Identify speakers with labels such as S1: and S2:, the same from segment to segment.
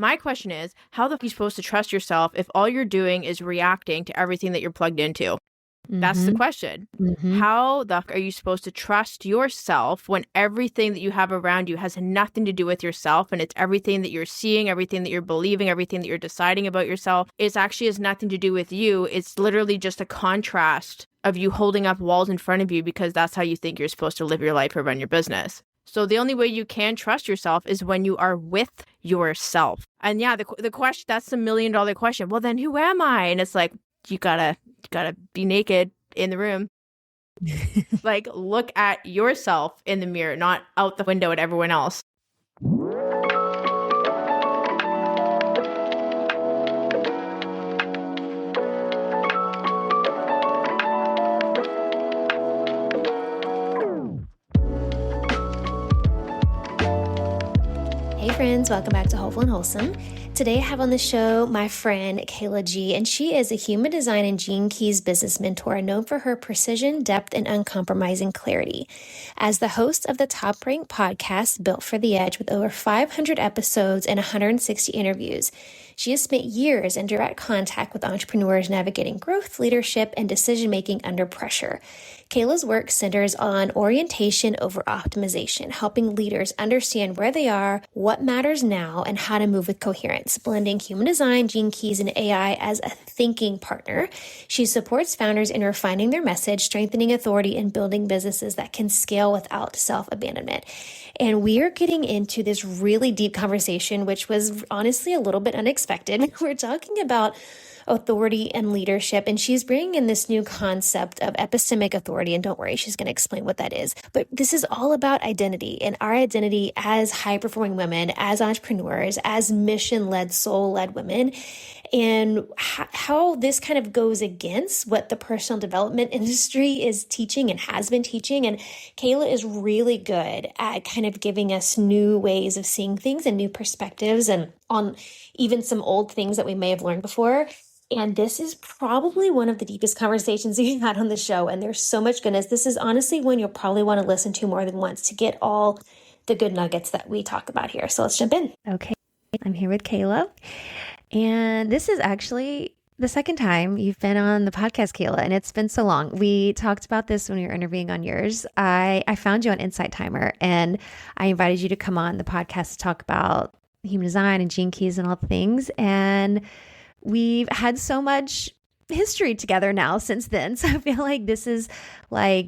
S1: My question is, how the f are you supposed to trust yourself if all you're doing is reacting to everything that you're plugged into? That's the question. How the f are you supposed to trust yourself when everything that you have around you has nothing to do with yourself, and it's everything that you're seeing, everything that you're believing, everything that you're deciding about yourself? It actually has nothing to do with you. It's literally just a contrast of you holding up walls in front of you because that's how you think you're supposed to live your life or run your business. So the only way you can trust yourself is when you are with yourself. And yeah, the question, that's the $1 million question. Well, then who am I? And it's like, you gotta be naked in the room. Like, look at yourself in the mirror, not out the window at everyone else.
S2: Hey friends, welcome back to Hopeful and Wholesome. Today I have on the show my friend Kehla G, and she is a human design and Gene Keys business mentor known for her precision, depth, and uncompromising clarity. As the host of the top-ranked podcast Built for the Edge with over 500 episodes and 160 interviews, she has spent years in direct contact with entrepreneurs navigating growth, leadership, and decision-making under pressure. Kehla's work centers on orientation over optimization, helping leaders understand where they are, what matters now, and how to move with coherence, blending human design, Gene Keys, and AI as a thinking partner. She supports founders in refining their message, strengthening authority, and building businesses that can scale without self-abandonment. And we are getting into this really deep conversation, which was honestly a little bit unexpected. We're talking about authority and leadership, and she's bringing in this new concept of epistemic authority, and don't worry, she's going to explain what that is. But this is all about identity, and our identity as high-performing women, as entrepreneurs, as mission-led, soul-led women, and how this kind of goes against what the personal development industry is teaching and has been teaching. And Kehla is really good at kind of giving us new ways of seeing things and new perspectives and on even some old things that we may have learned before. And this is probably one of the deepest conversations we've had on the show. And there's so much goodness. This is honestly one you'll probably want to listen to more than once to get all the good nuggets that we talk about here. So let's jump in. Okay, I'm here with Kehla. And this is actually the second time you've been on the podcast, Kehla, and it's been so long. We talked about this when we were interviewing on yours. I found you on Insight Timer, and I invited you to come on the podcast to talk about human design and Gene Keys and all the things. And we've had so much history together now since then. So I feel like this is like,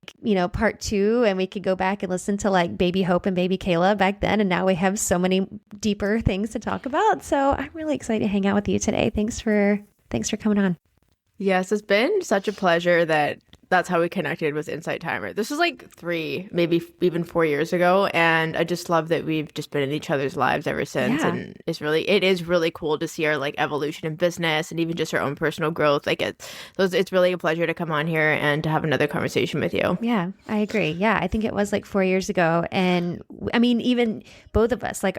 S2: part 2, and we could go back and listen to like Baby Hope and Baby Kehla back then. And now we have so many deeper things to talk about. So I'm really excited to hang out with you today. Thanks for coming on.
S1: Yes, it's been such a pleasure. That's how we connected with Insight Timer. This was like 3, maybe even 4 years ago. And I just love that we've just been in each other's lives ever since.
S2: Yeah.
S1: And it is really cool to see our like evolution in business and even just our own personal growth. Like it's really a pleasure to come on here and to have another conversation with you.
S2: Yeah, I agree. Yeah, I think it was like 4 years ago. And I mean, even both of us, like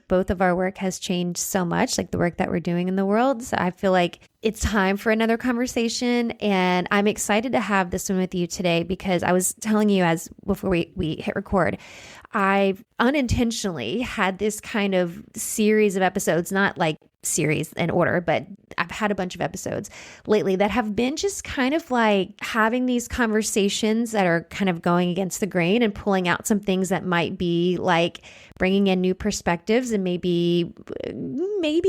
S2: both of our work has changed so much, like the work that we're doing in the world. So I feel like it's time for another conversation. And I'm excited to have this one with you today because I was telling you before we hit record, I've unintentionally had this kind of series of episodes, not like series in order, but I've had a bunch of episodes lately that have been just kind of like having these conversations that are kind of going against the grain and pulling out some things that might be like bringing in new perspectives and maybe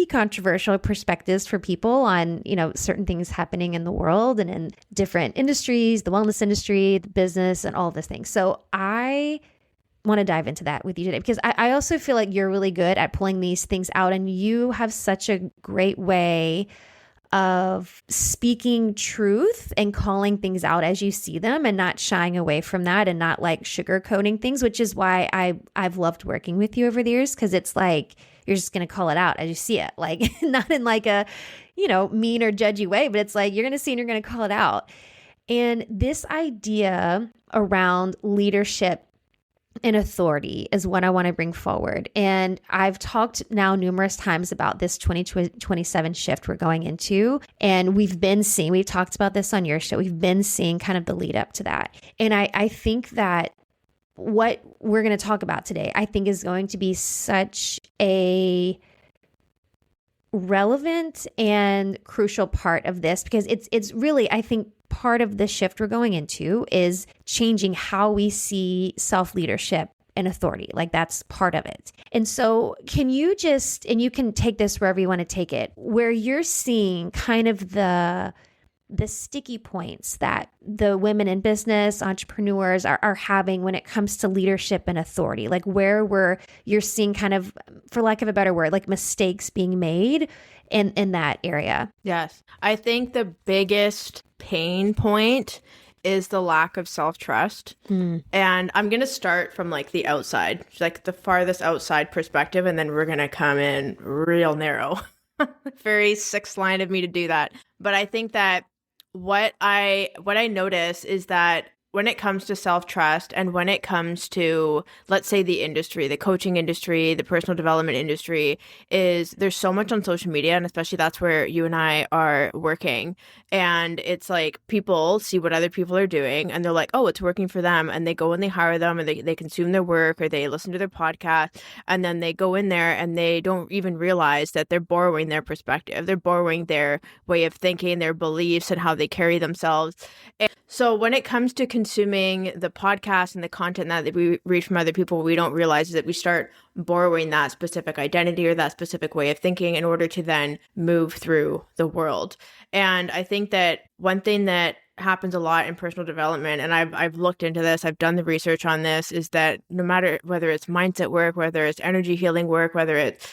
S2: controversial perspectives for people on, certain things happening in the world and in different industries, the wellness industry, the business, and all of these things. So I want to dive into that with you today because I also feel like you're really good at pulling these things out, and you have such a great way of speaking truth and calling things out as you see them and not shying away from that and not like sugarcoating things, which is why I've loved working with you over the years, because it's like you're just going to call it out as you see it, like not in like a, mean or judgy way, but it's like you're going to see and you're going to call it out. And this idea around leadership and authority is what I want to bring forward. And I've talked now numerous times about this 2027 shift we're going into. And we've talked about this on your show. We've been seeing kind of the lead up to that. And I think that what we're going to talk about today, I think is going to be such a relevant and crucial part of this, because it's really, I think, part of the shift we're going into is changing how we see self-leadership and authority. Like, that's part of it. And so can you just, and you can take this wherever you want to take it, where you're seeing kind of the sticky points that the women in business, entrepreneurs are having when it comes to leadership and authority, like you're seeing kind of, for lack of a better word, like mistakes being made in that area.
S1: Yes. I think the biggest pain point is the lack of self-trust. And I'm going to start from like the outside, like the farthest outside perspective, and then we're going to come in real narrow. Very sixth line of me to do that. But I think that what I notice is that when it comes to self-trust and when it comes to, let's say, the industry, the coaching industry, the personal development industry, is there's so much on social media, and especially that's where you and I are working. And it's like people see what other people are doing and they're like, oh, it's working for them. And they go and they hire them, and they consume their work, or they listen to their podcast. And then they go in there and they don't even realize that they're borrowing their perspective. They're borrowing their way of thinking, their beliefs, and how they carry themselves. And so when it comes to consuming the podcast and the content that we read from other people, we don't realize that we start borrowing that specific identity or that specific way of thinking in order to then move through the world. And I think that one thing that happens a lot in personal development, and I've looked into this, I've done the research on this, is that no matter whether it's mindset work, whether it's energy healing work, whether it's,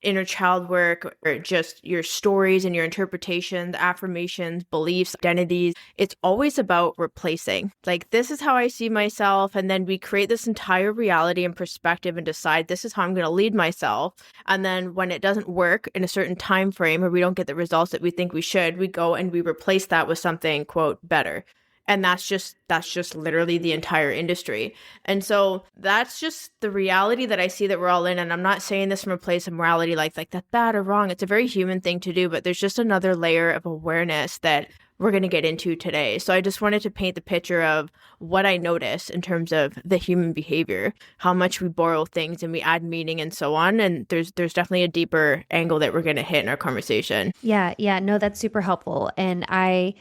S1: inner child work, or just your stories and your interpretations, affirmations, beliefs, identities, it's always about replacing. Like, this is how I see myself. And then we create this entire reality and perspective and decide this is how I'm going to lead myself. And then when it doesn't work in a certain time frame, or we don't get the results that we think we should, we go and we replace that with something, quote, better. And that's just literally the entire industry. And so that's just the reality that I see that we're all in. And I'm not saying this from a place of morality, like that's bad or wrong. It's a very human thing to do, but there's just another layer of awareness that we're going to get into today. So I just wanted to paint the picture of what I notice in terms of the human behavior, how much we borrow things and we add meaning and so on. And there's definitely a deeper angle that we're going to hit in our conversation.
S2: Yeah. No, that's super helpful. And I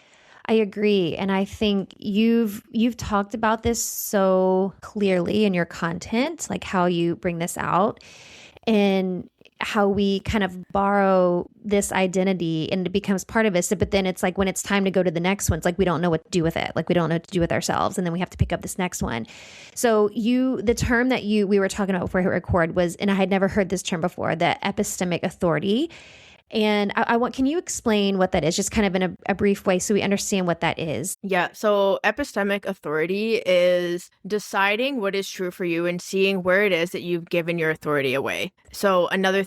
S2: agree. And I think you've talked about this so clearly in your content, like how you bring this out and how we kind of borrow this identity and it becomes part of us. But then it's like when it's time to go to the next one, it's like we don't know what to do with it. Like we don't know what to do with ourselves. And then we have to pick up this next one. So the term that we were talking about before we hit record was, and I had never heard this term before, the epistemic authority. And can you explain what that is, just kind of in a brief way so we understand what that is?
S1: Yeah. So epistemic authority is deciding what is true for you and seeing where it is that you've given your authority away. So another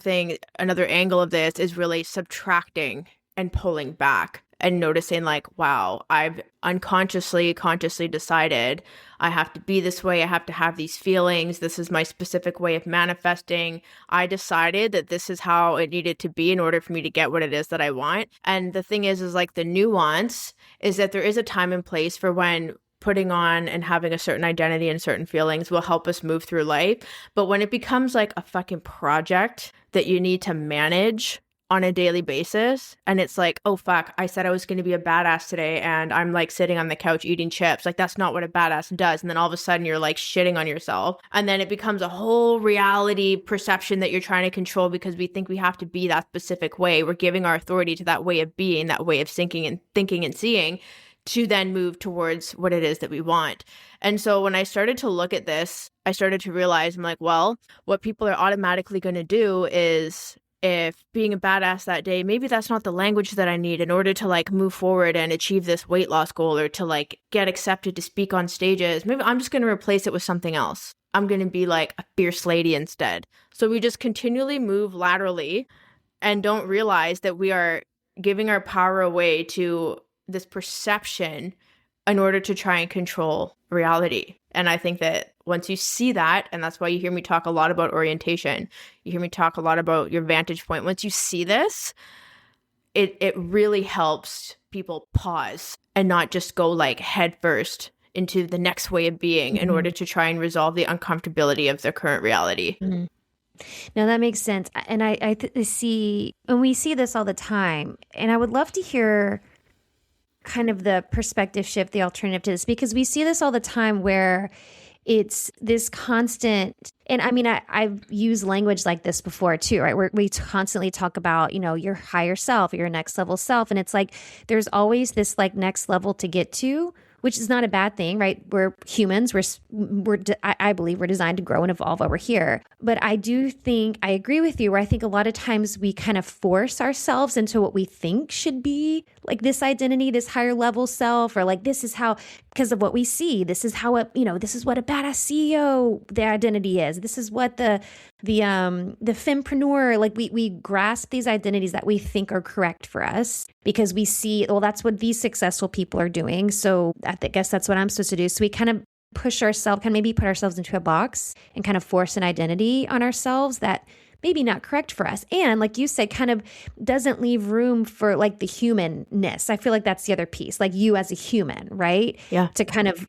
S1: angle of this is really subtracting and pulling back and noticing like, wow, I've consciously decided I have to be this way. I have to have these feelings. This is my specific way of manifesting. I decided that this is how it needed to be in order for me to get what it is that I want. And the thing is like the nuance is that there is a time and place for when putting on and having a certain identity and certain feelings will help us move through life. But when it becomes like a fucking project that you need to manage on a daily basis, and it's like, oh fuck, I said I was going to be a badass today and I'm like sitting on the couch eating chips. Like that's not what a badass does. And then all of a sudden you're like shitting on yourself, and then it becomes a whole reality perception that you're trying to control because we think we have to be that specific way. We're giving our authority to that way of being, that way of thinking and seeing, to then move towards what it is that we want. And so when I started to look at this, I started to realize, I'm like, well, what people are automatically going to do is, if being a badass that day, maybe that's not the language that I need in order to like move forward and achieve this weight loss goal, or to like get accepted to speak on stages. Maybe I'm just going to replace it with something else. I'm going to be like a fierce lady instead. So we just continually move laterally and don't realize that we are giving our power away to this perception in order to try and control reality. And I think that once you see that, and that's why you hear me talk a lot about orientation, you hear me talk a lot about your vantage point. Once you see this, it really helps people pause and not just go like headfirst into the next way of being in order to try and resolve the uncomfortability of their current reality.
S2: No, that makes sense. And see, and we see this all the time. And I would love to hear kind of the perspective shift, the alternative to this, because we see this all the time where it's this constant, and I mean, I've used language like this before too, right? Where we constantly talk about, your higher self, your next level self. And it's like, there's always this like next level to get to, which is not a bad thing, right? We're humans. I believe we're designed to grow and evolve over here. But I do think, I agree with you, where I think a lot of times we kind of force ourselves into what we think should be like this identity, this higher level self, or like, this is how, because of what we see, this is how this is what a badass CEO, their identity is. This is what the fempreneur, like we grasp these identities that we think are correct for us because we see, well, that's what these successful people are doing. So I guess that's what I'm supposed to do. So we kind of push ourselves, kind of maybe put ourselves into a box and kind of force an identity on ourselves that maybe not correct for us. And like you said, kind of doesn't leave room for like the humanness. I feel like that's the other piece, like you as a human, right?
S1: Yeah.
S2: To kind of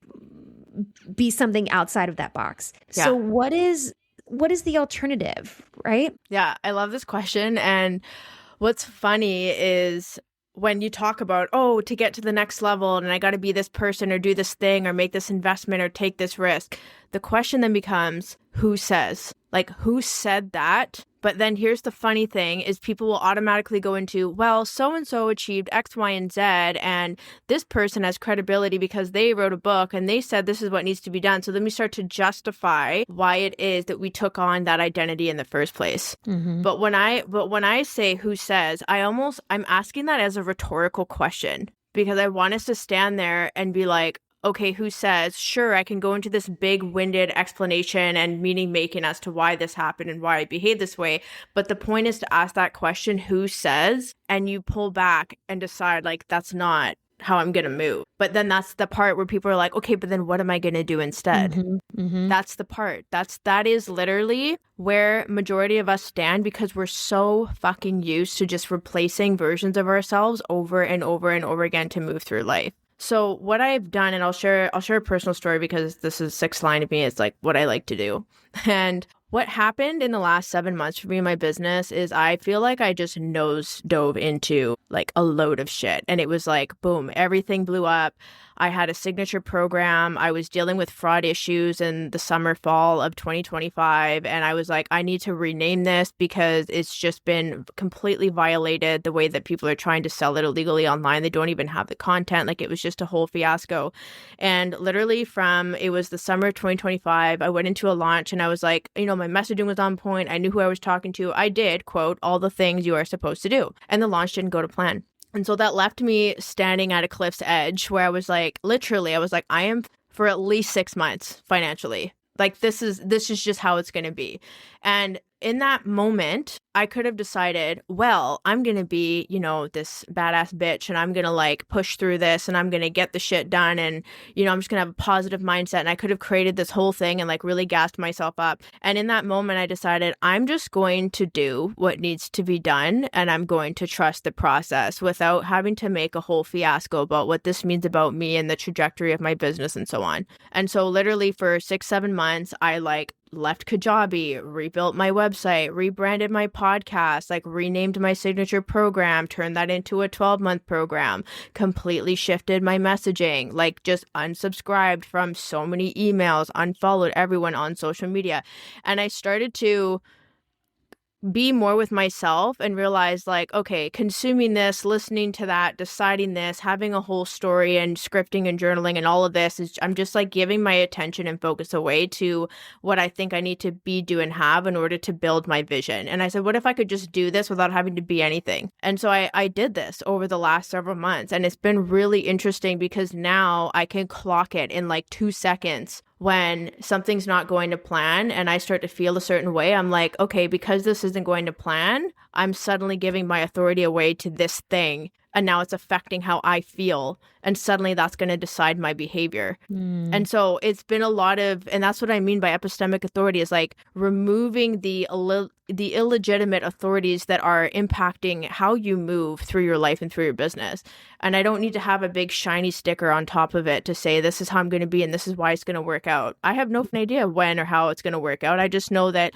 S2: be something outside of that box. Yeah. So what is the alternative, right?
S1: Yeah, I love this question. And what's funny is when you talk about, to get to the next level and I got to be this person or do this thing or make this investment or take this risk, the question then becomes, who says? Like, who said that? But then here's the funny thing is people will automatically go into, well, so-and-so achieved X, Y, and Z, and this person has credibility because they wrote a book and they said this is what needs to be done. So then we start to justify why it is that we took on that identity in the first place. Mm-hmm. But when I say who says, I'm asking that as a rhetorical question because I want us to stand there and be like, okay, who says, sure, I can go into this big-winded explanation and meaning making as to why this happened and why I behave this way. But the point is to ask that question, who says, and you pull back and decide, like, that's not how I'm going to move. But then that's the part where people are like, okay, but then what am I going to do instead? Mm-hmm, mm-hmm. That's the part. That is literally where majority of us stand because we're so fucking used to just replacing versions of ourselves over and over and over again to move through life. So what I've done, and I'll share a personal story because this is sixth line of me. It's like what I like to do. And what happened in the last 7 months for me in my business is I feel like I just nose dove into like a load of shit. And it was like, boom, everything blew up. I had a signature program. I was dealing with fraud issues in the summer, fall of 2025. And I was like, I need to rename this because it's just been completely violated the way that people are trying to sell it illegally online. They don't even have the content. Like it was just a whole fiasco. And literally it was the summer of 2025, I went into a launch and I was like, my messaging was on point. I knew who I was talking to. I did, quote, all the things you are supposed to do. And the launch didn't go to plan. And so that left me standing at a cliff's edge where I was like, I am for at least 6 months financially. Like this is just how it's going to be. And in that moment, I could have decided, well, I'm going to be, this badass bitch and I'm going to like push through this and I'm going to get the shit done. And, I'm just going to have a positive mindset. And I could have created this whole thing and like really gassed myself up. And in that moment, I decided I'm just going to do what needs to be done. And I'm going to trust the process without having to make a whole fiasco about what this means about me and the trajectory of my business and so on. And so literally for 6-7 months, I like left Kajabi, rebuilt my website, rebranded my podcast, like renamed my signature program, turned that into a 12-month program, completely shifted my messaging, like just unsubscribed from so many emails, unfollowed everyone on social media. And I started to be more with myself and realize like, okay, consuming this, listening to that, deciding this, having a whole story and scripting and journaling and all of this is I'm just like giving my attention and focus away to what I think I need to be, do, and have in order to build my vision. And I said, what if I could just do this without having to be anything? And so I did this over the last several months. And it's been really interesting because now I can clock it in like 2 seconds. When something's not going to plan and I start to feel a certain way, I'm like, okay, because this isn't going to plan, I'm suddenly giving my authority away to this thing. And now it's affecting how I feel. And suddenly that's going to decide my behavior. And so it's been a lot of, and that's what I mean by epistemic authority is like removing the illegitimate authorities that are impacting how you move through your life and through your business. And I don't need to have a big shiny sticker on top of it to say, this is how I'm going to be and this is why it's going to work out. I have no idea when or how it's going to work out. I just know that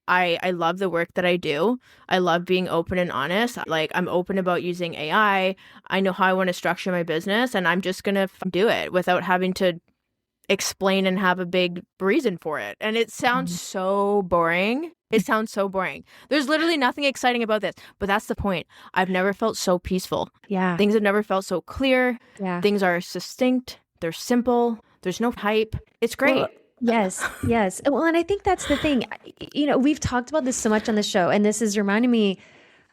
S1: I love the work that I do. I love being open and honest. Like, I'm open about using AI. I know how I want to structure my business, and I'm just going to do it without having to explain and have a big reason for it. And it sounds so boring. It sounds so boring. There's literally nothing exciting about this, but that's the point. I've never felt so peaceful.
S2: Yeah.
S1: Things have never felt so clear.
S2: Yeah.
S1: Things are succinct. They're simple. There's no hype. It's great.
S2: Well, yes. Well, and I think that's the thing. We've talked about this so much on the show, and this is reminding me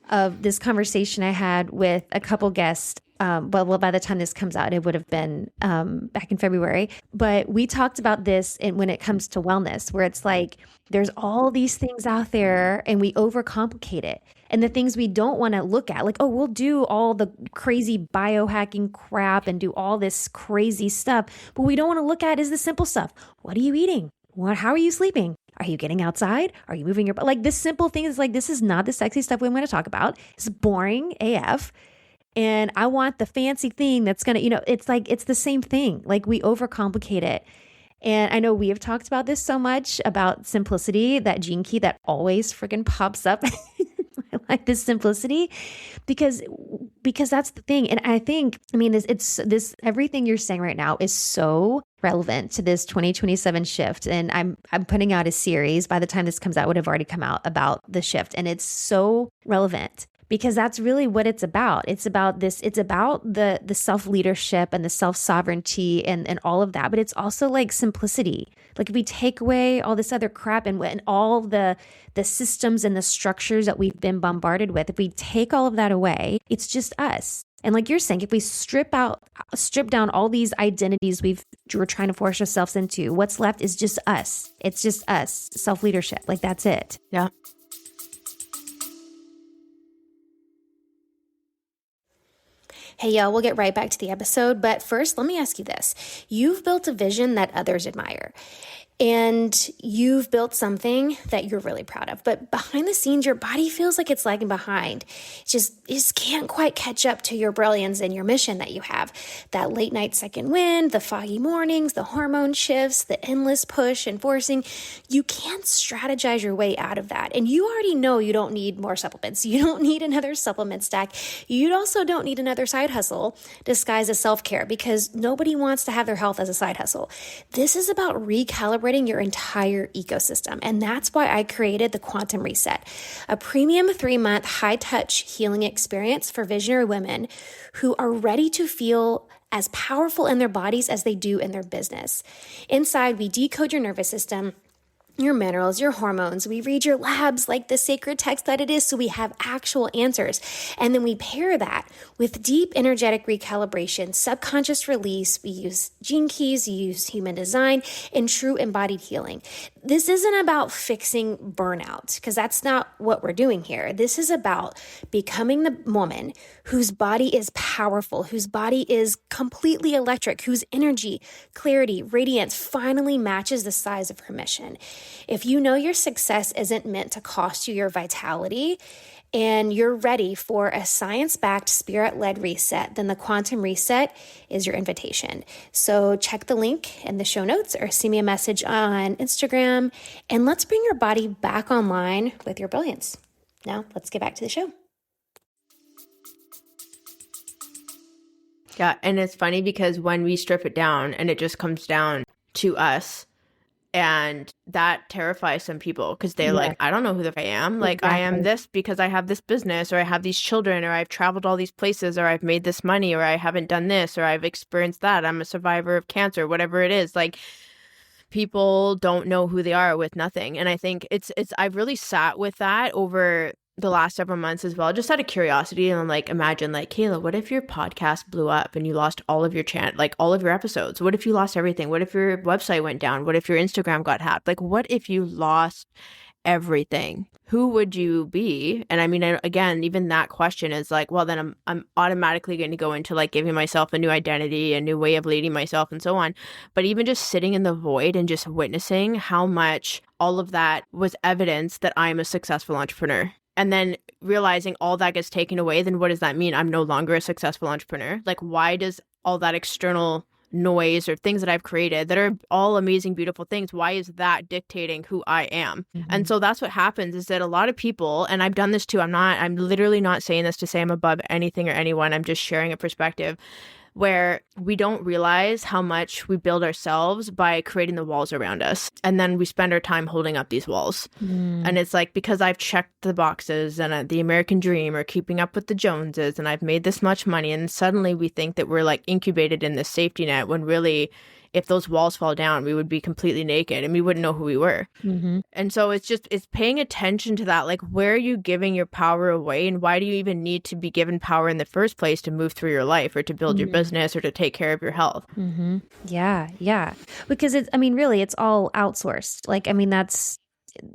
S2: of this conversation I had with a couple guests. Well, by the time this comes out, it would have been back in February. But we talked about this when it comes to wellness, where it's like there's all these things out there and we overcomplicate it. And the things we don't want to look at, like, oh, we'll do all the crazy biohacking crap and do all this crazy stuff. But we don't want to look at is the simple stuff. What are you eating? How are you sleeping? Are you getting outside? Are you moving your body? Like, this simple thing is like, this is not the sexy stuff we're going to talk about. It's boring AF. And I want the fancy thing that's going to, it's like, it's the same thing. Like, we overcomplicate it. And I know we have talked about this so much about simplicity, that gene key that always freaking pops up. I like this simplicity because that's the thing. And I think, this everything you're saying right now is so relevant to this 2027 shift. And I'm putting out a series. By the time this comes out, would have already come out about the shift. And it's so relevant because that's really what it's about. It's about this. It's about the self-leadership and the self-sovereignty and all of that. But it's also like simplicity. Like, if we take away all this other crap and all the systems and the structures that we've been bombarded with, if we take all of that away, it's just us. And like you're saying, if we strip down all these identities we're trying to force ourselves into, what's left is just us. It's just us, self-leadership. Like, that's it.
S1: Yeah.
S2: Hey, y'all, we'll get right back to the episode. But first, let me ask you this. You've built a vision that others admire. And you've built something that you're really proud of. But behind the scenes, your body feels like it's lagging behind. It just can't quite catch up to your brilliance and your mission that you have. That late night second wind, the foggy mornings, the hormone shifts, the endless push and forcing. You can't strategize your way out of that. And you already know you don't need more supplements. You don't need another supplement stack. You also don't need another side hustle disguised as self-care, because nobody wants to have their health as a side hustle. This is about recalibrating your entire ecosystem. And that's why I created the Quantum Reset, a premium 3-month high-touch healing experience for visionary women who are ready to feel as powerful in their bodies as they do in their business. Inside, we decode your nervous system, your minerals, your hormones. We read your labs like the sacred text that it is, so we have actual answers. And then we pair that with deep energetic recalibration, subconscious release. We use gene keys, we use human design, and true embodied healing. This isn't about fixing burnout, because that's not what we're doing here. This is about becoming the woman whose body is powerful, whose body is completely electric, whose energy, clarity, radiance finally matches the size of her mission. If you know your success isn't meant to cost you your vitality, and you're ready for a science-backed, spirit-led reset, then the Quantum Reset is your invitation. So check the link in the show notes or send me a message on Instagram, and let's bring your body back online with your brilliance. Now, let's get back to the show.
S1: Yeah, and it's funny because when we strip it down and it just comes down to us, and that terrifies some people because they're like, I don't know who the I am. Like, exactly. I am this because I have this business, or I have these children, or I've traveled all these places, or I've made this money, or I haven't done this, or I've experienced that. I'm a survivor of cancer, whatever it is. Like, people don't know who they are with nothing. And I think I've really sat with that over the last several months as well, just out of curiosity. And I'm like, imagine, like, Kehla, what if your podcast blew up and you lost all of your all of your episodes? What if you lost everything? What if your website went down? What if your Instagram got hacked? Like, what if you lost everything? Who would you be? And I mean, again, even that question is like, well, then I'm automatically going to go into like giving myself a new identity, a new way of leading myself, and so on. But even just sitting in the void and just witnessing how much all of that was evidence that I'm a successful entrepreneur. And then realizing all that gets taken away, then what does that mean? I'm no longer a successful entrepreneur. Like, why does all that external noise or things that I've created that are all amazing, beautiful things. Why is that dictating who I am? And so that's what happens, is that a lot of people, and I've done this too, I'm literally not saying this to say I'm above anything or anyone. I'm just sharing a perspective where we don't realize how much we build ourselves by creating the walls around us. And then we spend our time holding up these walls. And it's like, because I've checked the boxes and the American dream or keeping up with the Joneses and I've made this much money. And suddenly we think that we're like incubated in this safety net when really, if those walls fall down, we would be completely naked and we wouldn't know who we were. And so it's paying attention to that. Like, where are you giving your power away? And why do you even need to be given power in the first place to move through your life or to build your business or to take care of your health?
S2: Yeah. Because really, it's all outsourced. Like,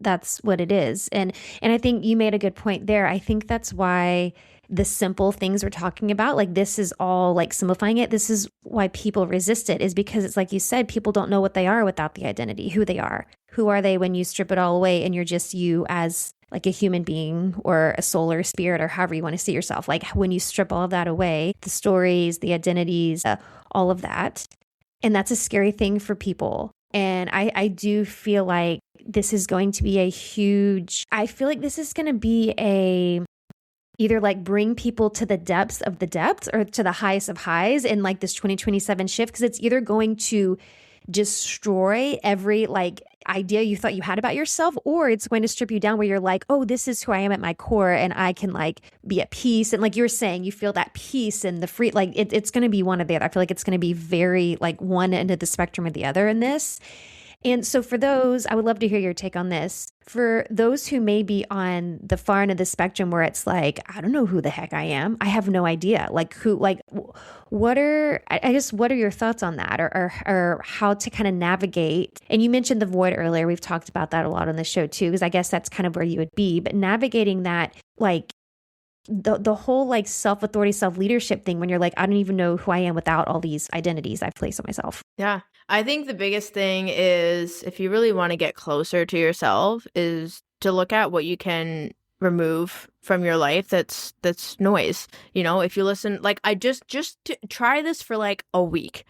S2: that's what it is. And I think you made a good point there. I think that's why the simple things we're talking about, like this is all like simplifying it. This is why people resist it, is because it's like you said, people don't know what they are without the identity, who they are. Who are they when you strip it all away and you're just you as like a human being or a soul or a spirit or however you want to see yourself. Like when you strip all of that away, the stories, the identities, all of that. And that's a scary thing for people. And I do feel like this is going to be I feel like this is going to be either like bring people to the depths of the depths or to the highest of highs in like this 2027 shift. Because it's either going to destroy every like idea you thought you had about yourself, or it's going to strip you down where you're like, oh, this is who I am at my core and I can like be at peace. And like you were saying, you feel that peace and the free, like it's going to be one or the other. I feel like it's going to be very like one end of the spectrum or the other in this. And so for those, I would love to hear your take on this. For those who may be on the far end of the spectrum where it's like, I don't know who the heck I am. I have no idea. Like what are your thoughts on that or how to kind of navigate? And you mentioned the void earlier. We've talked about that a lot on the show too, because I guess that's kind of where you would be, but navigating that, like the whole like self-authority, self-leadership thing when you're like, I don't even know who I am without all these identities I've placed on myself.
S1: Yeah. I think the biggest thing is, if you really want to get closer to yourself, is to look at what you can remove from your life that's noise. You know, if you listen, like I just to try this for like a week.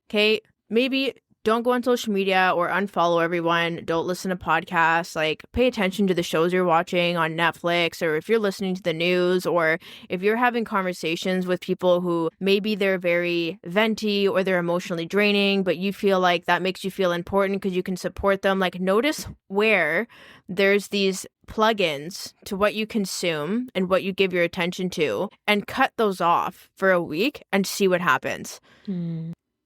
S1: Okay. Maybe don't go on social media or unfollow everyone. Don't listen to podcasts. Like, pay attention to the shows you're watching on Netflix, or if you're listening to the news, or if you're having conversations with people who maybe they're very venti or they're emotionally draining, but you feel like that makes you feel important because you can support them. Like, notice where there's these plugins to what you consume and what you give your attention to, and cut those off for a week and see what happens.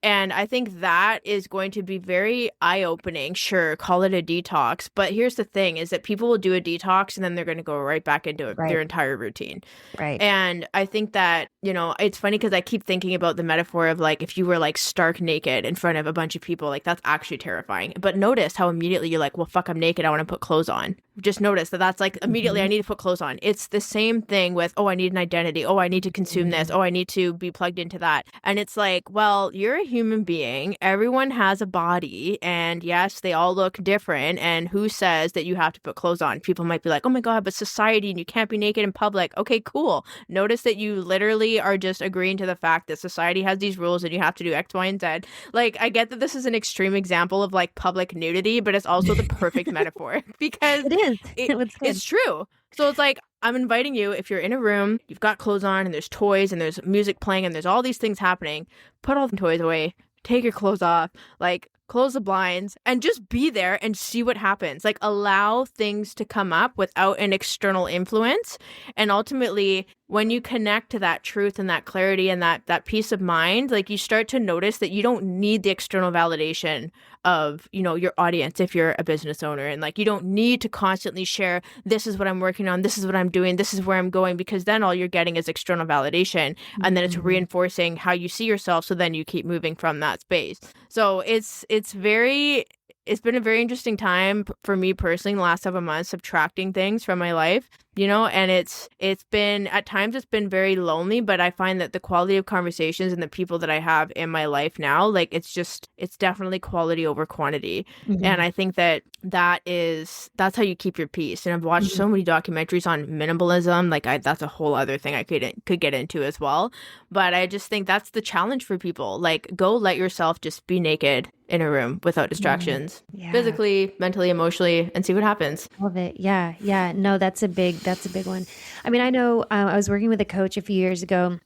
S1: And I think that is going to be very eye-opening. Sure, call it a detox. But here's the thing, is that people will do a detox and then they're going to go right back into their entire routine. Right. And I think that, you know, it's funny because I keep thinking about the metaphor of like, if you were like stark naked in front of a bunch of people, like that's actually terrifying. But notice how immediately you're like, well, fuck, I'm naked. I want to put clothes on. Just notice that's like immediately I need to put clothes on. It's the same thing with, oh, I need an identity. Oh, I need to consume this. Oh, I need to be plugged into that. And it's like, well, you're a human being. Everyone has a body. And yes, they all look different. And who says that you have to put clothes on? People might be like, oh my God, but society and you can't be naked in public. Okay, cool. Notice that you literally are just agreeing to the fact that society has these rules and you have to do X, Y, and Z. Like, I get that this is an extreme example of like public nudity, but it's also the perfect metaphor because
S2: it is.
S1: It's true. So it's like, I'm inviting you, if you're in a room, you've got clothes on and there's toys and there's music playing and there's all these things happening, put all the toys away, take your clothes off, like close the blinds and just be there and see what happens. Like, allow things to come up without an external influence. And ultimately, when you connect to that truth and that clarity and that peace of mind, like, you start to notice that you don't need the external validation of, you know, your audience if you're a business owner. And like, you don't need to constantly share, this is what I'm working on, this is what I'm doing, this is where I'm going, because then all you're getting is external validation. And then it's reinforcing how you see yourself. So then you keep moving from that space. So it's been a very interesting time for me personally, the last 7 months, subtracting things from my life and it's been, at times it's been very lonely, but I find that the quality of conversations and the people that I have in my life now, like it's definitely quality over quantity. And I think that's how you keep your peace. And I've watched so many documentaries on minimalism. Like that's a whole other thing I could get into as well. But I just think that's the challenge for people. Like go let yourself just be naked in a room without distractions, physically, mentally, emotionally, and see what happens.
S2: Love it. Yeah. Yeah. No, that's a big one. I mean, I know I was working with a coach a few years ago,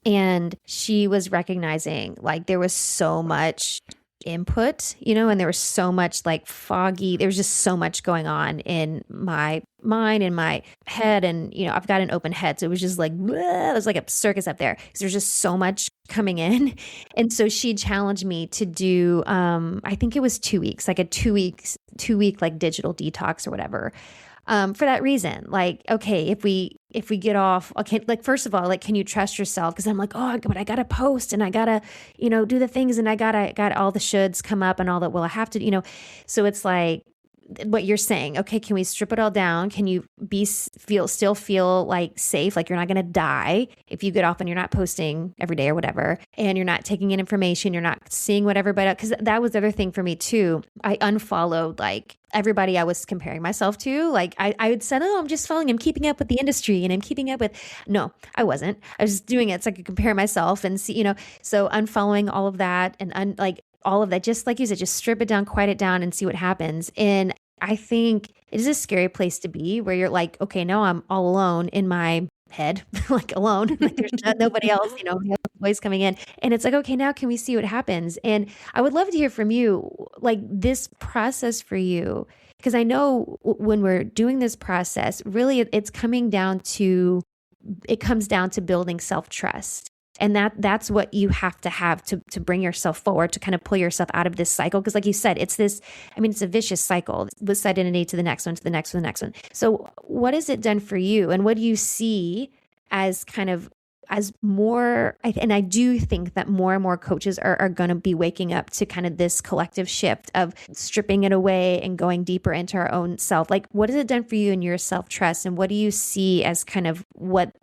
S2: and she was recognizing like there was so much input, and there was so much like foggy, there was just so much going on in my mind, in my head. And, I've got an open head. So it was just like, it was like a circus up there because there's just so much coming in. And so she challenged me to do, I think it was 2 weeks, like a 2 week like digital detox or whatever. For that reason, like, okay, if we get off, okay, like, first of all, like, can you trust yourself? Cause I'm like, oh, but I gotta post and I gotta, do the things and I got all the shoulds come up and all that. Well, I have to, so it's like what you're saying. Okay. Can we strip it all down? Can you still feel like safe? Like you're not going to die if you get off and you're not posting every day or whatever, and you're not taking in information, you're not seeing what everybody, cause that was the other thing for me too. I unfollowed like everybody I was comparing myself to. Like I had said, oh, I'm just following, I'm keeping up with the industry and I'm keeping up with, no, I wasn't. I was just doing it so I could compare myself and see, so unfollowing all of that and like all of that, just like you said, just strip it down, quiet it down and see what happens. And I think it is a scary place to be where you're like, okay, now I'm all alone in my head, like alone, like there's nobody else, voice coming in. And it's like, okay, now can we see what happens? And I would love to hear from you, like this process for you, because I know when we're doing this process, really it comes down to building self-trust. And that's what you have to bring yourself forward, to kind of pull yourself out of this cycle. Because like you said, it's a vicious cycle. This identity to the next one, to the next one, the next one. So what has it done for you? And what do you see as kind of as more, and I do think that more and more coaches are going to be waking up to kind of this collective shift of stripping it away and going deeper into our own self. Like, what has it done for you in your self-trust? And what do you see as kind of what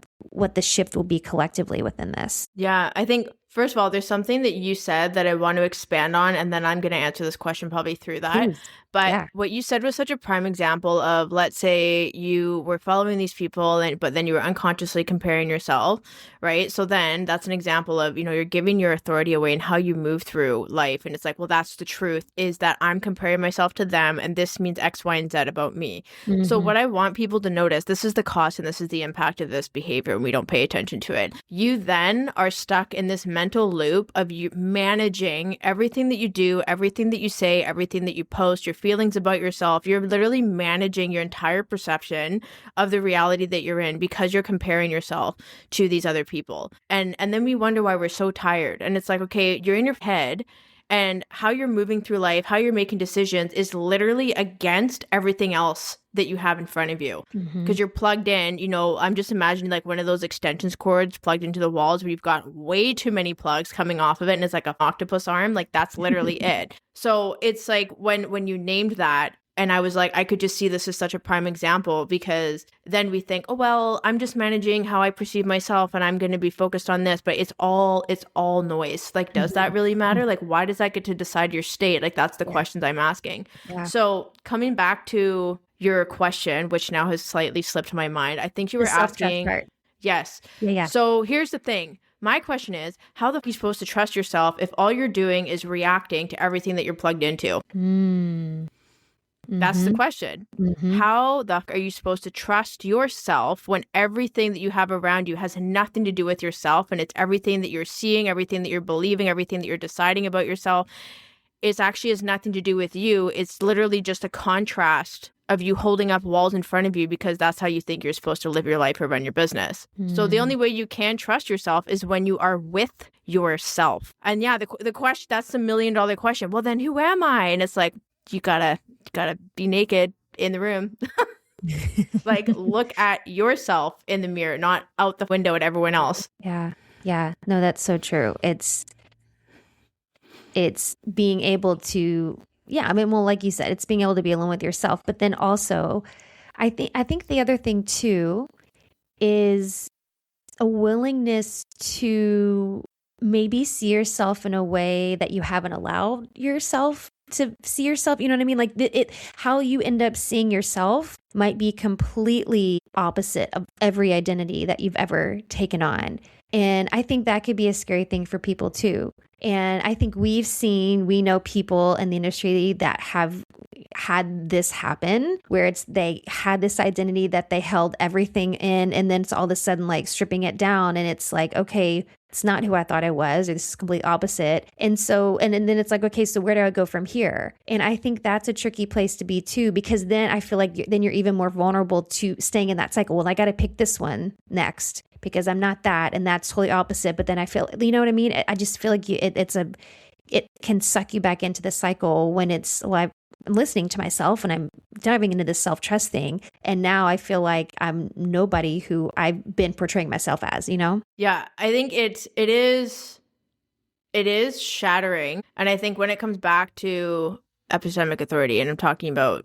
S2: the shift will be collectively within this?
S1: Yeah, I think, first of all, there's something that you said that I want to expand on, and then I'm going to answer this question probably through that.
S2: Please.
S1: But what you said was such a prime example of, let's say you were following these people, but then you were unconsciously comparing yourself, right? So then that's an example of, you're giving your authority away in how you move through life. And it's like, well, that's the truth, is that I'm comparing myself to them, and this means X, Y, and Z about me. Mm-hmm. So what I want people to notice, this is the cost and this is the impact of this behavior, and we don't pay attention to it. You then are stuck in this mental loop of you managing everything that you do, everything that you say, everything that you post, your feelings about yourself. You're literally managing your entire perception of the reality that you're in because you're comparing yourself to these other people. And then we wonder why we're so tired. And it's like, okay, you're in your head, and how you're moving through life, how you're making decisions is literally against everything else that you have in front of you, because you're plugged in. I'm just imagining like one of those extensions cords plugged into the walls where you've got way too many plugs coming off of it, and it's like an octopus arm. Like that's literally it. So it's like when you named that, and I was like, I could just see this as such a prime example, because then we think, oh, well, I'm just managing how I perceive myself and I'm going to be focused on this, but it's all noise. Like, does that really matter? Like, why does that get to decide your state? Like, that's the questions I'm asking. Yeah. So coming back to your question, which now has slightly slipped my mind, I think you were asking. Part. Yes. Yeah. So here's the thing. My question is, how the f are you supposed to trust yourself if all you're doing is reacting to everything that you're plugged into? That's the question. How the f are you supposed to trust yourself when everything that you have around you has nothing to do with yourself, and it's everything that you're seeing, everything that you're believing, everything that you're deciding about yourself? It actually has nothing to do with you. It's literally just a contrast of you holding up walls in front of you because that's how you think you're supposed to live your life or run your business. So the only way you can trust yourself is when you are with yourself. And yeah, the question, that's the $1 million question. Well, then who am I? And it's like, you gotta be naked in the room. Like, look at yourself in the mirror, not out the window at everyone else.
S2: Yeah. No, that's so true. It's being able to, like you said, it's being able to be alone with yourself. But then also,
S3: I think the other thing too is a willingness to maybe see yourself in a way that you haven't allowed yourself to see yourself. You know what I mean? Like how you end up seeing yourself might be completely opposite of every identity that you've ever taken on. And I think that could be a scary thing for people too. And I think we know people in the industry that have had this happen where they had this identity that they held everything in, and then it's all of a sudden like stripping it down, and it's like, okay, it's not who I thought I was, or this is complete opposite. And so, and then it's like, okay, so where do I go from here? And I think that's a tricky place to be too, because then I feel like then you're even more vulnerable to staying in that cycle. Well, I got to pick this one next because I'm not that, and that's totally opposite. But then I feel, you know what I mean? I just feel like it can suck you back into the cycle when it's, well, I'm listening to myself and I'm diving into this self-trust thing. And now I feel like I'm nobody who I've been portraying myself as, you know?
S1: Yeah, I think it is shattering. And I think when it comes back to epistemic authority, and I'm talking about,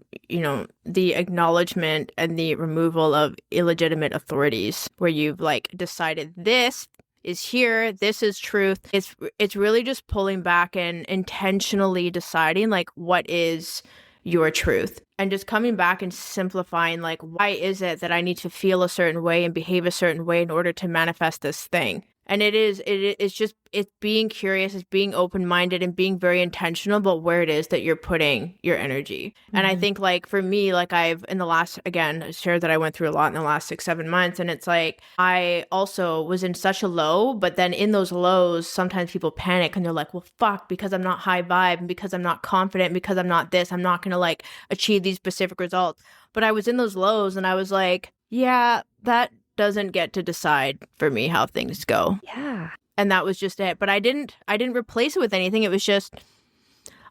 S1: the acknowledgement and the removal of illegitimate authorities where you've like decided this is here, this is truth. It's really just pulling back and intentionally deciding like what is your truth, and just coming back and simplifying like, why is it that I need to feel a certain way and behave a certain way in order to manifest this thing? And it's being curious, it's being open-minded and being very intentional about where it is that you're putting your energy. Mm-hmm. And I think like for me, like I've in the last, again, shared that I went through a lot in the last 6-7 months. And it's like, I also was in such a low, but then in those lows, sometimes people panic and they're like, well, fuck, because I'm not high vibe and because I'm not confident, because I'm not this, I'm not going to like achieve these specific results. But I was in those lows and I was like, yeah, that doesn't get to decide for me how things go.
S3: Yeah.
S1: And that was just it. But I didn't replace it with anything. It was just,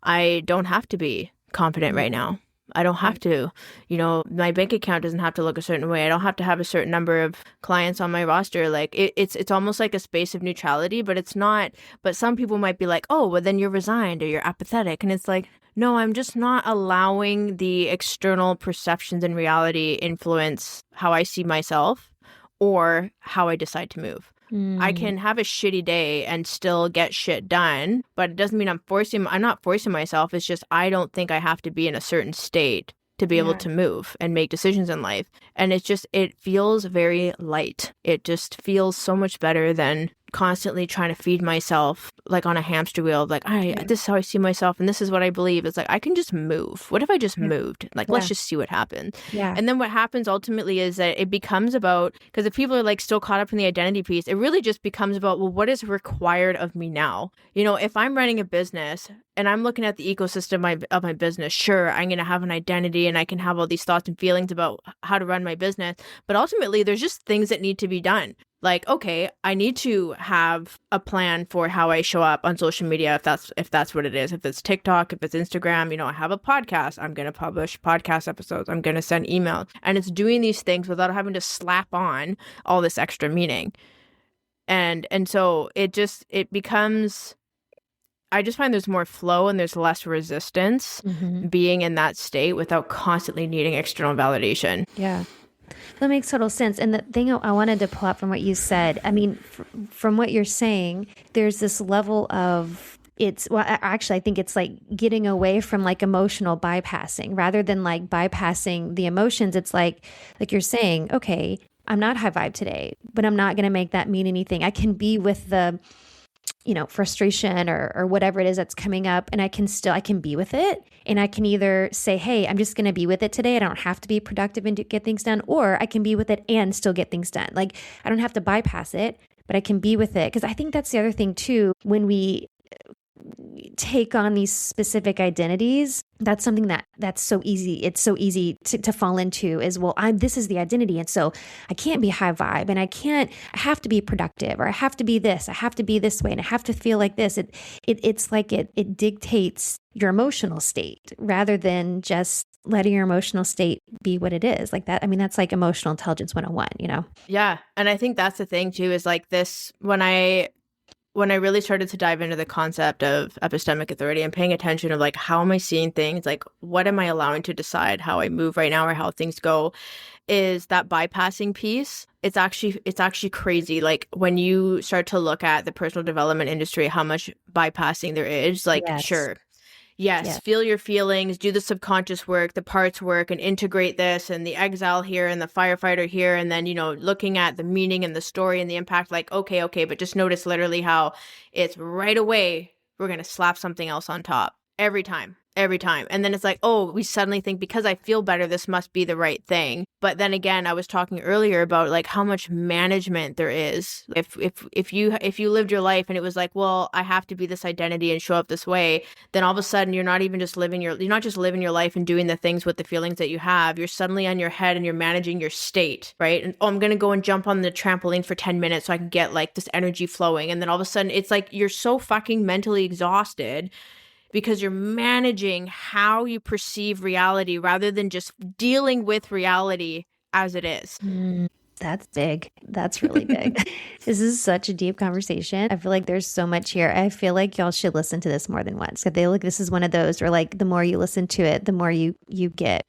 S1: I don't have to be confident right now. I don't have to, my bank account doesn't have to look a certain way. I don't have to have a certain number of clients on my roster. Like it's almost like a space of neutrality, but it's not. But some people might be like, oh, well then you're resigned or you're apathetic. And it's like, no, I'm just not allowing the external perceptions and reality influence how I see myself or how I decide to move. I can have a shitty day and still get shit done, but it doesn't mean I'm not forcing myself. It's just, I don't think I have to be in a certain state to be able to move and make decisions in life. And it feels very light. It just feels so much better than constantly trying to feed myself like on a hamster wheel of like, this is how I see myself and this is what I believe. It's like, I can just move. What if I just moved? Like, let's just see what happens. Yeah. And then what happens ultimately is that it becomes about, because if people are like still caught up in the identity piece, it really just becomes about, well, what is required of me now? If I'm running a business and I'm looking at the ecosystem of my business, sure, I'm going to have an identity and I can have all these thoughts and feelings about how to run my business. But ultimately, there's just things that need to be done. Like, okay, I need to have a plan for how I show up on social media, if that's what it is. If it's TikTok, if it's Instagram, I have a podcast. I'm going to publish podcast episodes. I'm going to send emails. And it's doing these things without having to slap on all this extra meaning. And so it becomes, I just find there's more flow and there's less resistance being in that state without constantly needing external validation.
S3: Yeah. That makes total sense. And the thing I wanted to pull up from what you said, I mean, from what you're saying, there's this level of I think it's like getting away from like emotional bypassing rather than like bypassing the emotions. It's like you're saying, okay, I'm not high vibe today, but I'm not going to make that mean anything. I can be with the frustration or whatever it is that's coming up. And I can be with it. And I can either say, hey, I'm just going to be with it today. I don't have to be productive and get things done. Or I can be with it and still get things done. Like I don't have to bypass it, but I can be with it. Because I think that's the other thing too, when we take on these specific identities, that's something that's so easy. It's so easy to fall into is, well, this is the identity. And so I can't be high vibe and I have to be productive, or I have to be this, I have to be this way, and I have to feel like this. It's like it dictates your emotional state rather than just letting your emotional state be what it is. Like that. I mean, that's like emotional intelligence 101,
S1: Yeah. And I think that's the thing too, is like this, when when I really started to dive into the concept of epistemic authority and paying attention of like, how am I seeing things? Like, what am I allowing to decide how I move right now or how things go? Is that bypassing piece. It's actually crazy. Like when you start to look at the personal development industry, how much bypassing there is. Like, sure. Yes, feel your feelings, do the subconscious work, the parts work, and integrate this and the exile here and the firefighter here. And then, looking at the meaning and the story and the impact, like, okay, but just notice literally how it's right away, we're going to slap something else on top every time. And then it's like, oh, we suddenly think because I feel better, this must be the right thing. But then again, I was talking earlier about like how much management there is. If you lived your life and it was like, well, I have to be this identity and show up this way, then all of a sudden you're not just living your life and doing the things with the feelings that you have. You're suddenly on your head and you're managing your state, right? And I'm going to go and jump on the trampoline for 10 minutes so I can get like this energy flowing. And then all of a sudden it's like you're so fucking mentally exhausted because you're managing how you perceive reality rather than just dealing with reality as it is.
S3: That's big. That's really big. This is such a deep conversation. I feel like there's so much here. I feel like y'all should listen to this more than once. I feel like this is one of those where like the more you listen to it, the more you get.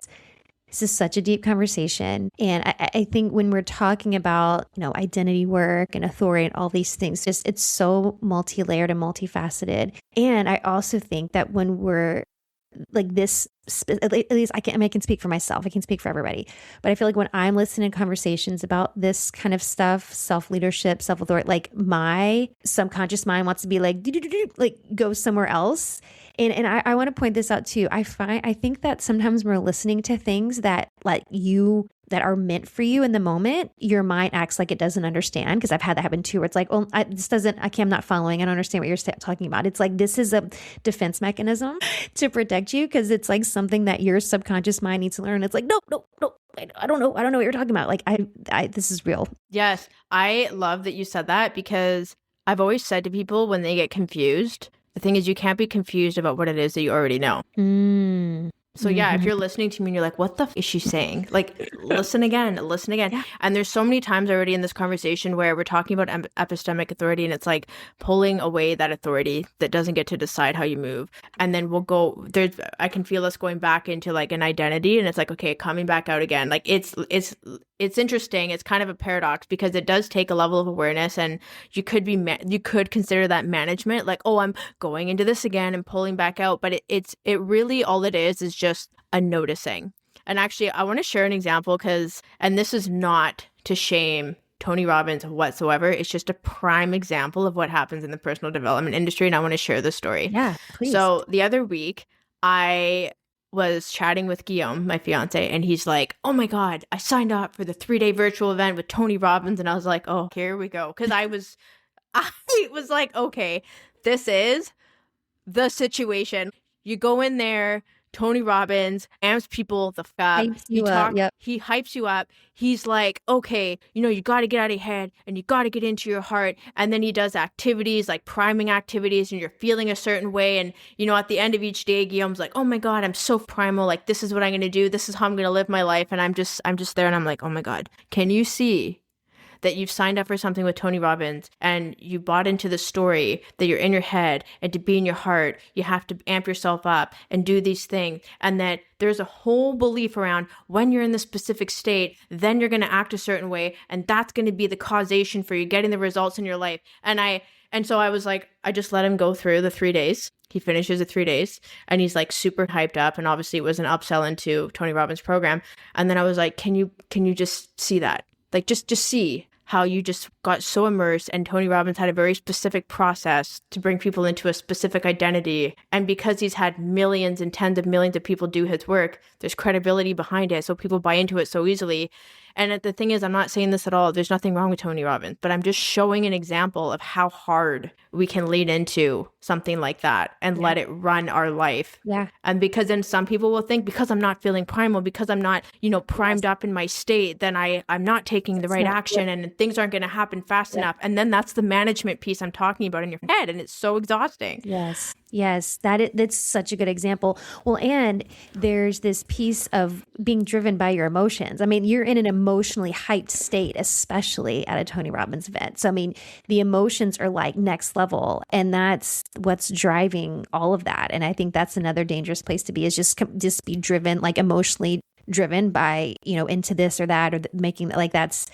S3: This is such a deep conversation. And I think when we're talking about, identity work and authority and all these things, just it's so multi-layered and multifaceted. And I also think that when we're like this, at least I can speak for myself. I can speak for everybody. But I feel like when I'm listening to conversations about this kind of stuff, self-leadership, self-authority, like my subconscious mind wants to be like go somewhere else. And I want to point this out too. I think that sometimes when we're listening to things that that are meant for you in the moment, your mind acts like it doesn't understand. Because I've had that happen too, where it's like, I'm not following. I don't understand what you're talking about. It's like, this is a defense mechanism to protect you. Because it's like something that your subconscious mind needs to learn. It's like, no, I don't know what you're talking about. Like this is real.
S1: Yes. I love that you said that, because I've always said to people when they get confused, the thing is, you can't be confused about what it is that you already know. So yeah, if you're listening to me and you're like, what the is she saying? Like, listen again. Yeah. And there's so many times already in this conversation where we're talking about epistemic authority, and it's like pulling away that authority that doesn't get to decide how you move. And then I can feel us going back into like an identity, and it's like, okay, coming back out again. Like it's interesting. It's kind of a paradox because it does take a level of awareness, and you could consider that management, like, oh, I'm going into this again and pulling back out. But it really, all it is just a noticing. And actually, I want to share an example and this is not to shame Tony Robbins whatsoever. It's just a prime example of what happens in the personal development industry. And I want to share the story.
S3: Yeah, please.
S1: So the other week, I was chatting with Guillaume, my fiance, and he's like, oh my God, I signed up for the 3-day virtual event with Tony Robbins. And I was like, oh, here we go. Because I was like, okay, this is the situation. You go in there, Tony Robbins amps people the fuck up. He hypes you up. He's like, okay, you got to get out of your head and you got to get into your heart. And then he does activities like priming activities, and you're feeling a certain way. And, at the end of each day, Guillaume's like, oh my God, I'm so primal. Like, this is what I'm going to do. This is how I'm going to live my life. And I'm just there. And I'm like, oh my God, can you see that you've signed up for something with Tony Robbins and you bought into the story that you're in your head, and to be in your heart, you have to amp yourself up and do these things. And that there's a whole belief around when you're in the specific state, then you're going to act a certain way. And that's going to be the causation for you getting the results in your life. And so I was like, I just let him go through the 3 days. He finishes the 3 days and he's like super hyped up. And obviously it was an upsell into Tony Robbins' program. And then I was like, can you just see that? Like, just see how you just got so immersed, and Tony Robbins had a very specific process to bring people into a specific identity. And because he's had millions and tens of millions of people do his work, there's credibility behind it. So people buy into it so easily. And the thing is, I'm not saying this at all. There's nothing wrong with Tony Robbins, but I'm just showing an example of how hard we can lean into something like that and let it run our life.
S3: Yeah.
S1: And because then some people will think, because I'm not feeling primal, because I'm not, primed up in my state, then I'm not taking the right action and things aren't going to happen fast enough. And then that's the management piece I'm talking about in your head. And it's so exhausting.
S3: Yes. Yes, that's such a good example. Well, and there's this piece of being driven by your emotions. I mean, you're in an emotionally hyped state, especially at a Tony Robbins event. So, I mean, the emotions are like next level, and that's what's driving all of that. And I think that's another dangerous place to be, is just be driven, like emotionally driven by, into this or that, or making like that's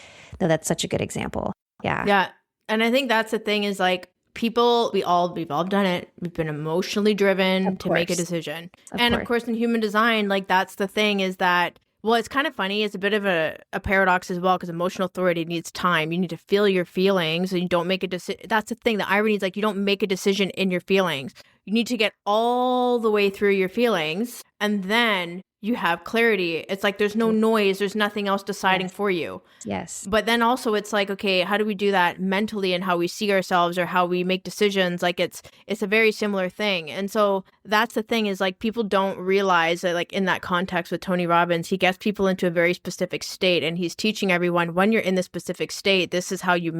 S3: such a good example. Yeah.
S1: Yeah. And I think that's the thing is like, we've all done it. We've been emotionally driven to make a decision. Of course, in human design, like that's the thing is that, well, it's kind of funny. It's a bit of a paradox as well, because emotional authority needs time. You need to feel your feelings and you don't make a decision. That's the thing. The irony is like, you don't make a decision in your feelings. You need to get all the way through your feelings and then you have clarity. It's like there's no noise. There's nothing else deciding for you.
S3: Yes.
S1: But then also it's like, okay, how do we do that mentally and how we see ourselves or how we make decisions? Like it's a very similar thing. And so that's the thing is like people don't realize that like in that context with Tony Robbins, he gets people into a very specific state and he's teaching everyone when you're in this specific state, this is how you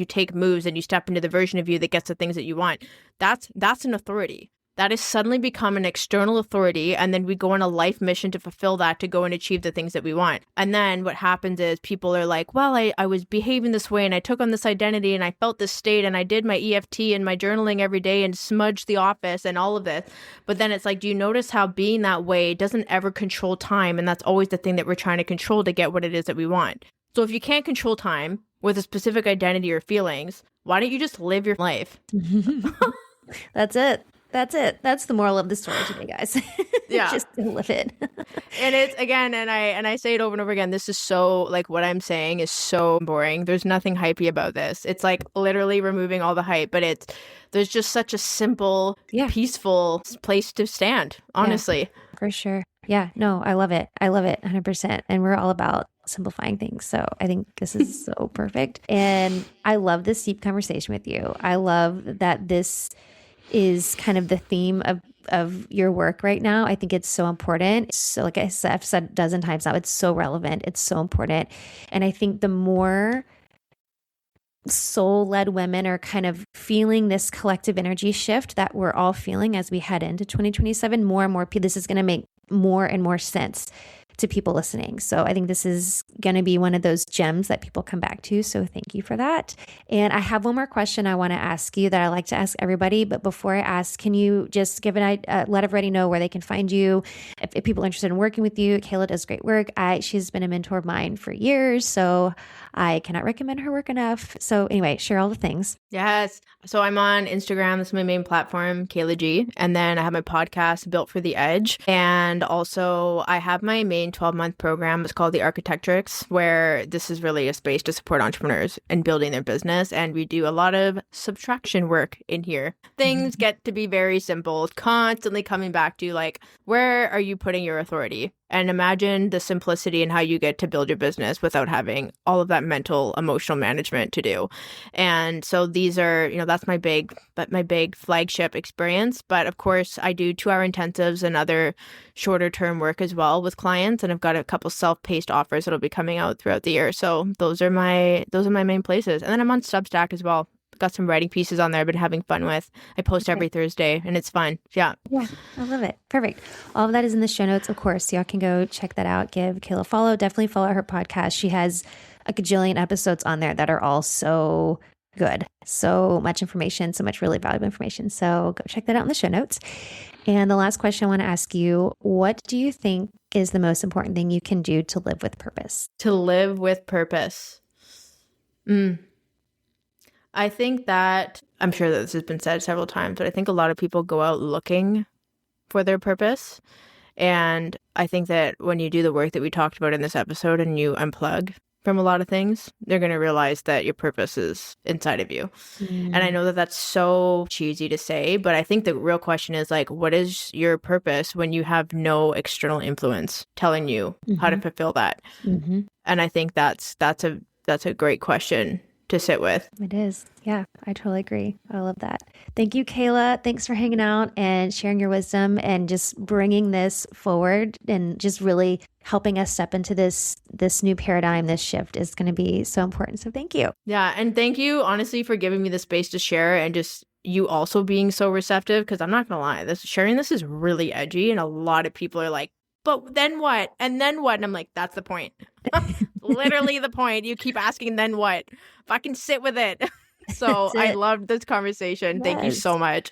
S1: take moves and you step into the version of you that gets the things that you want. That's an authority. That has suddenly become an external authority, and then we go on a life mission to fulfill that, to go and achieve the things that we want. And then what happens is people are like, well, I was behaving this way, and I took on this identity, and I felt this state, and I did my EFT and my journaling every day, and smudged the office, and all of this. But then it's like, do you notice how being that way doesn't ever control time? And that's always the thing that we're trying to control to get what it is that we want. So if you can't control time with a specific identity or feelings, why don't you just live your life?
S3: That's it. That's the moral of the story today, guys.
S1: Yeah.
S3: Just live it.
S1: And it's again, and I say it over and over again, this is so like what I'm saying is so boring. There's nothing hypey about this. It's like literally removing all the hype, but there's just such a simple, peaceful place to stand, honestly.
S3: Yeah, for sure. Yeah, no, I love it. 100%. And we're all about simplifying things. So I think this is so perfect. And I love this deep conversation with you. I love that this is kind of the theme of your work right now. I think it's so important. So like I've said a dozen times now, it's so relevant. It's so important. And I think the more soul-led women are kind of feeling this collective energy shift that we're all feeling as we head into 2027, more and more people, this is going to make more and more sense to people listening. So I think this is going to be one of those gems that people come back to. So thank you for that. And I have one more question I want to ask you that I like to ask everybody. But before I ask, can you just let everybody know where they can find you? If people are interested in working with you, Kehla does great work. She's been a mentor of mine for years, so I cannot recommend her work enough. So anyway, share all the things.
S1: Yes. So I'm on Instagram. That's my main platform, Kehla G. And then I have my podcast, Built for the Edge. And also I have my main 12-month program. It's called the Architectrix, where this is really a space to support entrepreneurs in building their business. And we do a lot of subtraction work in here. Things get to be very simple, constantly coming back to like, where are you putting your authority? And imagine the simplicity in how you get to build your business without having all of that mental, emotional management to do. And so these are, that's my big flagship experience. But of course, I do 2-hour intensives and other shorter term work as well with clients. And I've got a couple self-paced offers that'll be coming out throughout the year. So those are my main places. And then I'm on Substack as well. Got some writing pieces on there I've been having fun with. I post every Thursday and it's fun. Yeah,
S3: I love it. Perfect. All of that is in the show notes, of course. So y'all can go check that out. Give Kehla a follow. Definitely follow her podcast. She has a gajillion episodes on there that are all so good. So much information, so much really valuable information. So go check that out in the show notes. And the last question I want to ask you, what do you think is the most important thing you can do to live with purpose?
S1: To live with purpose. I think that, I'm sure that this has been said several times, but I think a lot of people go out looking for their purpose. And I think that when you do the work that we talked about in this episode and you unplug from a lot of things, they're going to realize that your purpose is inside of you. And I know that that's so cheesy to say, but I think the real question is like, what is your purpose when you have no external influence telling you how to fulfill that? And I think that's a great question to sit with.
S3: It is. Yeah, I totally agree. I love that. Thank you, Kehla. Thanks for hanging out and sharing your wisdom and just bringing this forward and just really helping us step into this new paradigm. This shift is going to be so important. So thank you.
S1: Yeah. And thank you, honestly, for giving me the space to share and just you also being so receptive, because I'm not gonna lie, sharing this is really edgy, and a lot of people are like, but then what? And then what? And I'm like, that's the point. Literally the point. You keep asking, then what? Fucking sit with it. So I loved this conversation. Yes. Thank you so much.